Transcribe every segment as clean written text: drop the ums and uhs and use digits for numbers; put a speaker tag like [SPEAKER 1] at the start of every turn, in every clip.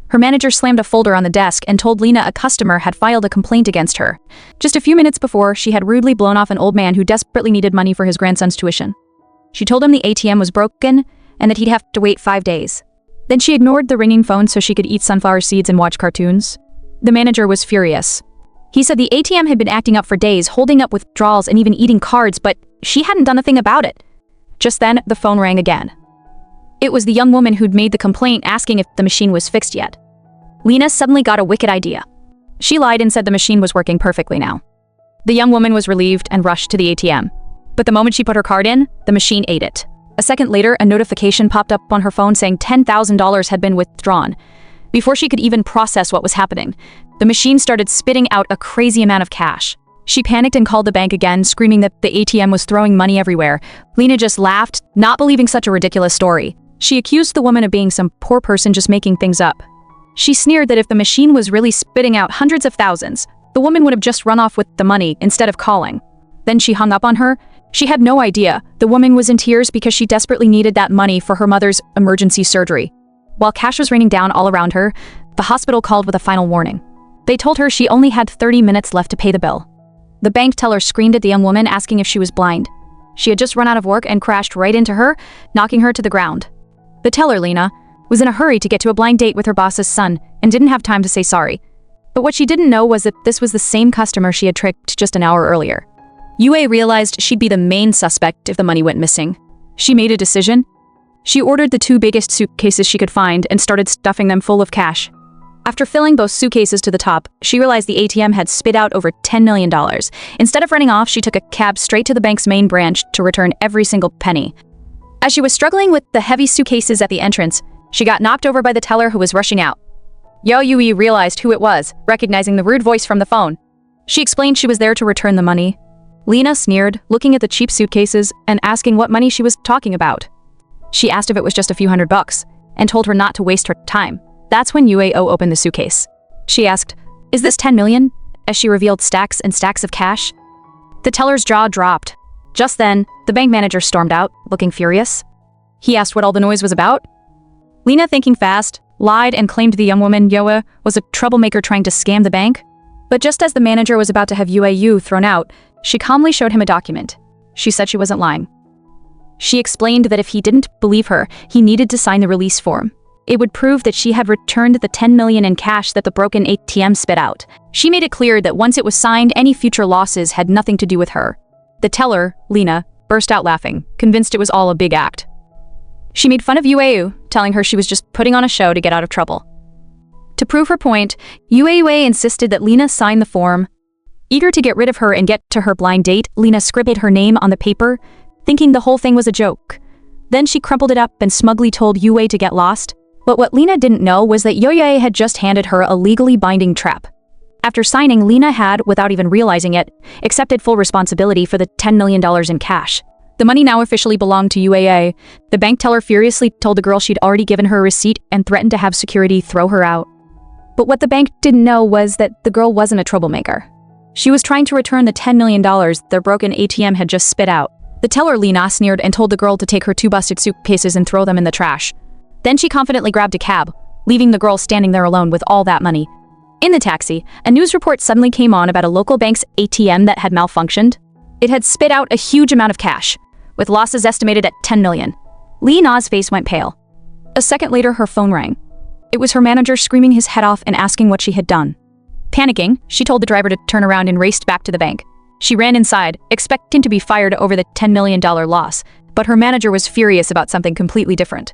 [SPEAKER 1] Her manager slammed a folder on the desk and told Lena a customer had filed a complaint against her. Just a few minutes before, she had rudely blown off an old man who desperately needed money for his grandson's tuition. She told him the ATM was broken and that he'd have to wait 5 days. Then she ignored the ringing phone so she could eat sunflower seeds and watch cartoons. The manager was furious. He said the ATM had been acting up for days, holding up withdrawals and even eating cards, but she hadn't done a thing about it. Just then, the phone rang again. It was the young woman who'd made the complaint asking if the machine was fixed yet. Lena suddenly got a wicked idea. She lied and said the machine was working perfectly now. The young woman was relieved and rushed to the ATM. But the moment she put her card in, the machine ate it. A second later, a notification popped up on her phone saying $10,000 had been withdrawn. Before she could even process what was happening, the machine started spitting out a crazy amount of cash. She panicked and called the bank again, screaming that the ATM was throwing money everywhere. Lena just laughed, not believing such a ridiculous story. She accused the woman of being some poor person just making things up. She sneered that if the machine was really spitting out hundreds of thousands, the woman would have just run off with the money instead of calling. Then she hung up on her. She had no idea the woman was in tears because she desperately needed that money for her mother's emergency surgery. While cash was raining down all around her, the hospital called with a final warning. They told her she only had 30 minutes left to pay the bill. The bank teller screamed at the young woman, asking if she was blind. She had just run out of work and crashed right into her, knocking her to the ground. The teller, Lena, was in a hurry to get to a blind date with her boss's son and didn't have time to say sorry. But what she didn't know was that this was the same customer she had tricked just an hour earlier. Yue realized she'd be the main suspect if the money went missing. She made a decision. She ordered the 2 biggest suitcases she could find and started stuffing them full of cash. After filling both suitcases to the top, she realized the ATM had spit out over $10 million. Instead of running off, she took a cab straight to the bank's main branch to return every single penny. As she was struggling with the heavy suitcases at the entrance, she got knocked over by the teller who was rushing out. Yue realized who it was, recognizing the rude voice from the phone. She explained she was there to return the money. Lena sneered, looking at the cheap suitcases and asking what money she was talking about. She asked if it was just a few $100 and told her not to waste her time. That's when Yue opened the suitcase. She asked, "Is this 10 million?" as she revealed stacks and stacks of cash. The teller's jaw dropped. Just then, the bank manager stormed out, looking furious. He asked what all the noise was about. Lena, thinking fast, lied and claimed the young woman, Yue, was a troublemaker trying to scam the bank. But just as the manager was about to have Yue thrown out, she calmly showed him a document. She said she wasn't lying. She explained that if he didn't believe her, he needed to sign the release form. It would prove that she had returned the 10 million in cash that the broken ATM spit out. She made it clear that once it was signed, any future losses had nothing to do with her. The teller, Lena, burst out laughing, convinced it was all a big act. She made fun of Yue, telling her she was just putting on a show to get out of trouble. To prove her point, Yue insisted that Lena sign the form. Eager to get rid of her and get to her blind date, Lena scribbled her name on the paper, thinking the whole thing was a joke. Then she crumpled it up and smugly told Yue to get lost. But what Lena didn't know was that Yue had just handed her a legally binding trap. After signing, Lena had, without even realizing it, accepted full responsibility for the $10 million in cash. The money now officially belonged to Yue. The bank teller furiously told the girl she'd already given her a receipt and threatened to have security throw her out. But what the bank didn't know was that the girl wasn't a troublemaker. She was trying to return the $10 million their broken ATM had just spit out. The teller, Lena, sneered and told the girl to take her 2 busted suitcases and throw them in the trash. Then she confidently grabbed a cab, leaving the girl standing there alone with all that money. In the taxi, a news report suddenly came on about a local bank's ATM that had malfunctioned. It had spit out a huge amount of cash, with losses estimated at 10 million. Lena's face went pale. A second later, her phone rang. It was her manager screaming his head off and asking what she had done. Panicking, she told the driver to turn around and raced back to the bank. She ran inside, expecting to be fired over the $10 million loss, but her manager was furious about something completely different.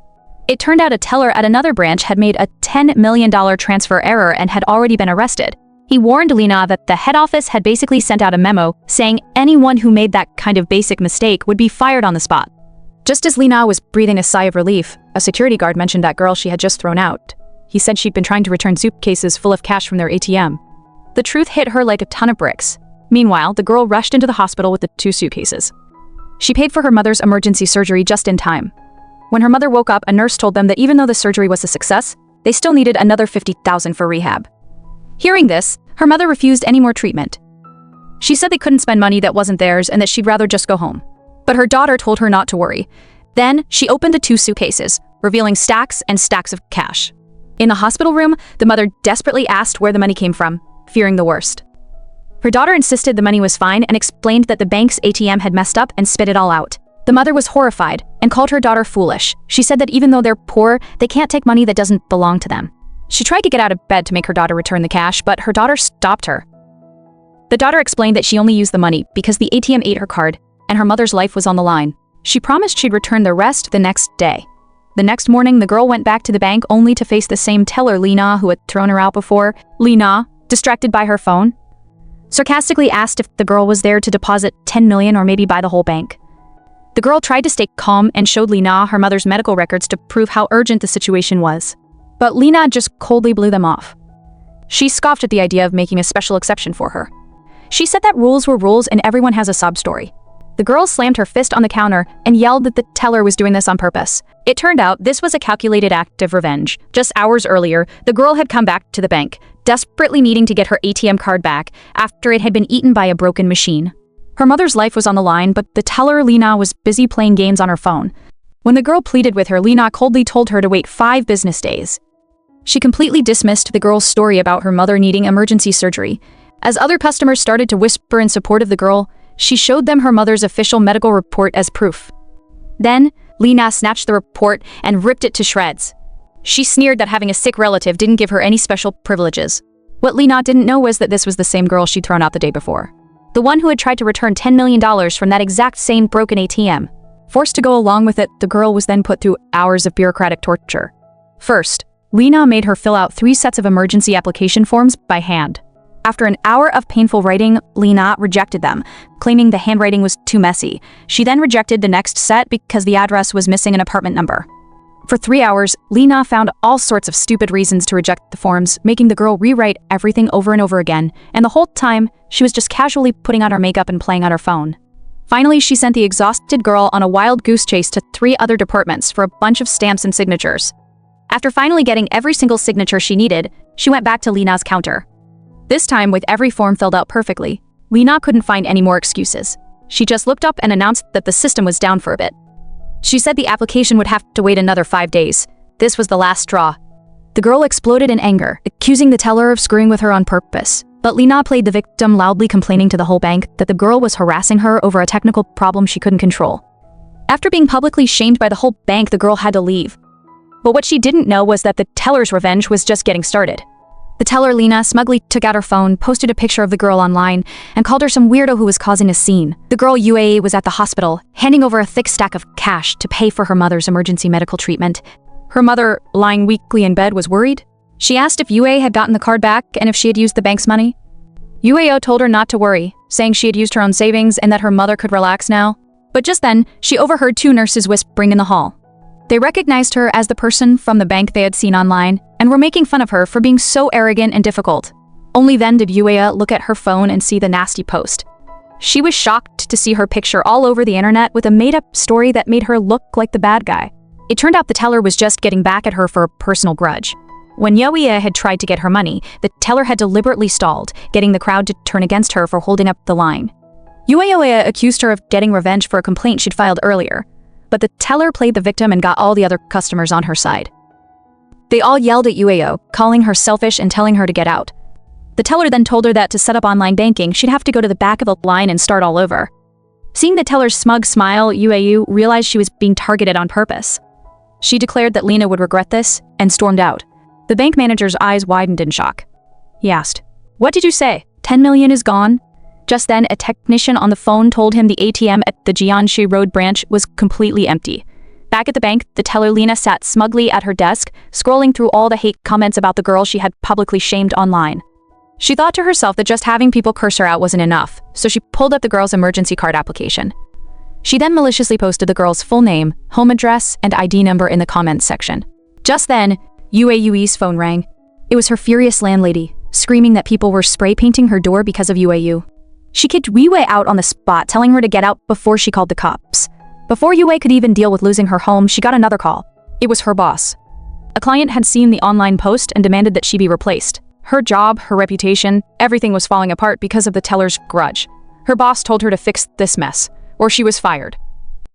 [SPEAKER 1] It turned out a teller at another branch had made a $10 million transfer error and had already been arrested. He warned Lena that the head office had basically sent out a memo saying anyone who made that kind of basic mistake would be fired on the spot. Just as Lena was breathing a sigh of relief, a security guard mentioned that girl she had just thrown out. He said she'd been trying to return suitcases full of cash from their ATM. The truth hit her like a ton of bricks. Meanwhile, the girl rushed into the hospital with the 2 suitcases. She paid for her mother's emergency surgery just in time. When her mother woke up, a nurse told them that even though the surgery was a success, they still needed another $50,000 for rehab. Hearing this, her mother refused any more treatment. She said they couldn't spend money that wasn't theirs and that she'd rather just go home. But her daughter told her not to worry. Then, she opened the 2 suitcases, revealing stacks and stacks of cash. In the hospital room, the mother desperately asked where the money came from, fearing the worst. Her daughter insisted the money was fine and explained that the bank's ATM had messed up and spit it all out. The mother was horrified and called her daughter foolish. She said that even though they're poor, they can't take money that doesn't belong to them. She tried to get out of bed to make her daughter return the cash, but her daughter stopped her. The daughter explained that she only used the money because the ATM ate her card and her mother's life was on the line. She promised she'd return the rest the next day. The next morning, the girl went back to the bank only to face the same teller, Lena, who had thrown her out before. Lena, distracted by her phone, sarcastically asked if the girl was there to deposit 10 million or maybe buy the whole bank. The girl tried to stay calm and showed Lena her mother's medical records to prove how urgent the situation was. But Lena just coldly blew them off. She scoffed at the idea of making a special exception for her. She said that rules were rules and everyone has a sob story. The girl slammed her fist on the counter and yelled that the teller was doing this on purpose. It turned out this was a calculated act of revenge. Just hours earlier, the girl had come back to the bank, desperately needing to get her ATM card back after it had been eaten by a broken machine. Her mother's life was on the line, but the teller, Lena, was busy playing games on her phone. When the girl pleaded with her, Lena coldly told her to wait 5 business days. She completely dismissed the girl's story about her mother needing emergency surgery. As other customers started to whisper in support of the girl, she showed them her mother's official medical report as proof. Then, Lena snatched the report and ripped it to shreds. She sneered that having a sick relative didn't give her any special privileges. What Lena didn't know was that this was the same girl she'd thrown out the day before. The one who had tried to return $10 million from that exact same broken ATM. Forced to go along with it, the girl was then put through hours of bureaucratic torture. First, Lena made her fill out 3 sets of emergency application forms by hand. After an hour of painful writing, Lena rejected them, claiming the handwriting was too messy. She then rejected the next set because the address was missing an apartment number. For 3 hours, Lena found all sorts of stupid reasons to reject the forms, making the girl rewrite everything over and over again, and the whole time, she was just casually putting on her makeup and playing on her phone. Finally, she sent the exhausted girl on a wild goose chase to 3 other departments for a bunch of stamps and signatures. After finally getting every single signature she needed, she went back to Lena's counter. This time, with every form filled out perfectly, Lena couldn't find any more excuses. She just looked up and announced that the system was down for a bit. She said the application would have to wait another 5 days. This was the last straw. The girl exploded in anger, accusing the teller of screwing with her on purpose. But Lena played the victim, loudly complaining to the whole bank that the girl was harassing her over a technical problem she couldn't control. After being publicly shamed by the whole bank, the girl had to leave. But what she didn't know was that the teller's revenge was just getting started. The teller, Lena, smugly took out her phone, posted a picture of the girl online, and called her some weirdo who was causing a scene. The girl, UAE, was at the hospital, handing over a thick stack of cash to pay for her mother's emergency medical treatment. Her mother, lying weakly in bed, was worried. She asked if UAE had gotten the card back and if she had used the bank's money. UAO told her not to worry, saying she had used her own savings and that her mother could relax now. But just then, she overheard 2 nurses whispering in the hall. They recognized her as the person from the bank they had seen online and were making fun of her for being so arrogant and difficult. Only then did Yuea look at her phone and see the nasty post. She was shocked to see her picture all over the internet with a made-up story that made her look like the bad guy. It turned out the teller was just getting back at her for a personal grudge. When Yuea had tried to get her money, the teller had deliberately stalled, getting the crowd to turn against her for holding up the line. Yuea accused her of getting revenge for a complaint she'd filed earlier, but the teller played the victim and got all the other customers on her side. They all yelled at Yueo, calling her selfish and telling her to get out. The teller then told her that to set up online banking, she'd have to go to the back of the line and start all over. Seeing the teller's smug smile, Yueu realized she was being targeted on purpose. She declared that Lena would regret this and stormed out. The bank manager's eyes widened in shock. He asked, "What did you say? 10 million is gone?" Just then, a technician on the phone told him the ATM at the Jianxi Road branch was completely empty. Back at the bank, the teller Lena sat smugly at her desk, scrolling through all the hate comments about the girl she had publicly shamed online. She thought to herself that just having people curse her out wasn't enough, so she pulled up the girl's emergency card application. She then maliciously posted the girl's full name, home address, and ID number in the comments section. Just then, Yue's phone rang. It was her furious landlady, screaming that people were spray painting her door because of Yueu. She kicked Yue out on the spot, telling her to get out before she called the cops. Before Yue could even deal with losing her home, she got another call. It was her boss. A client had seen the online post and demanded that she be replaced. Her job, her reputation, everything was falling apart because of the teller's grudge. Her boss told her to fix this mess, or she was fired.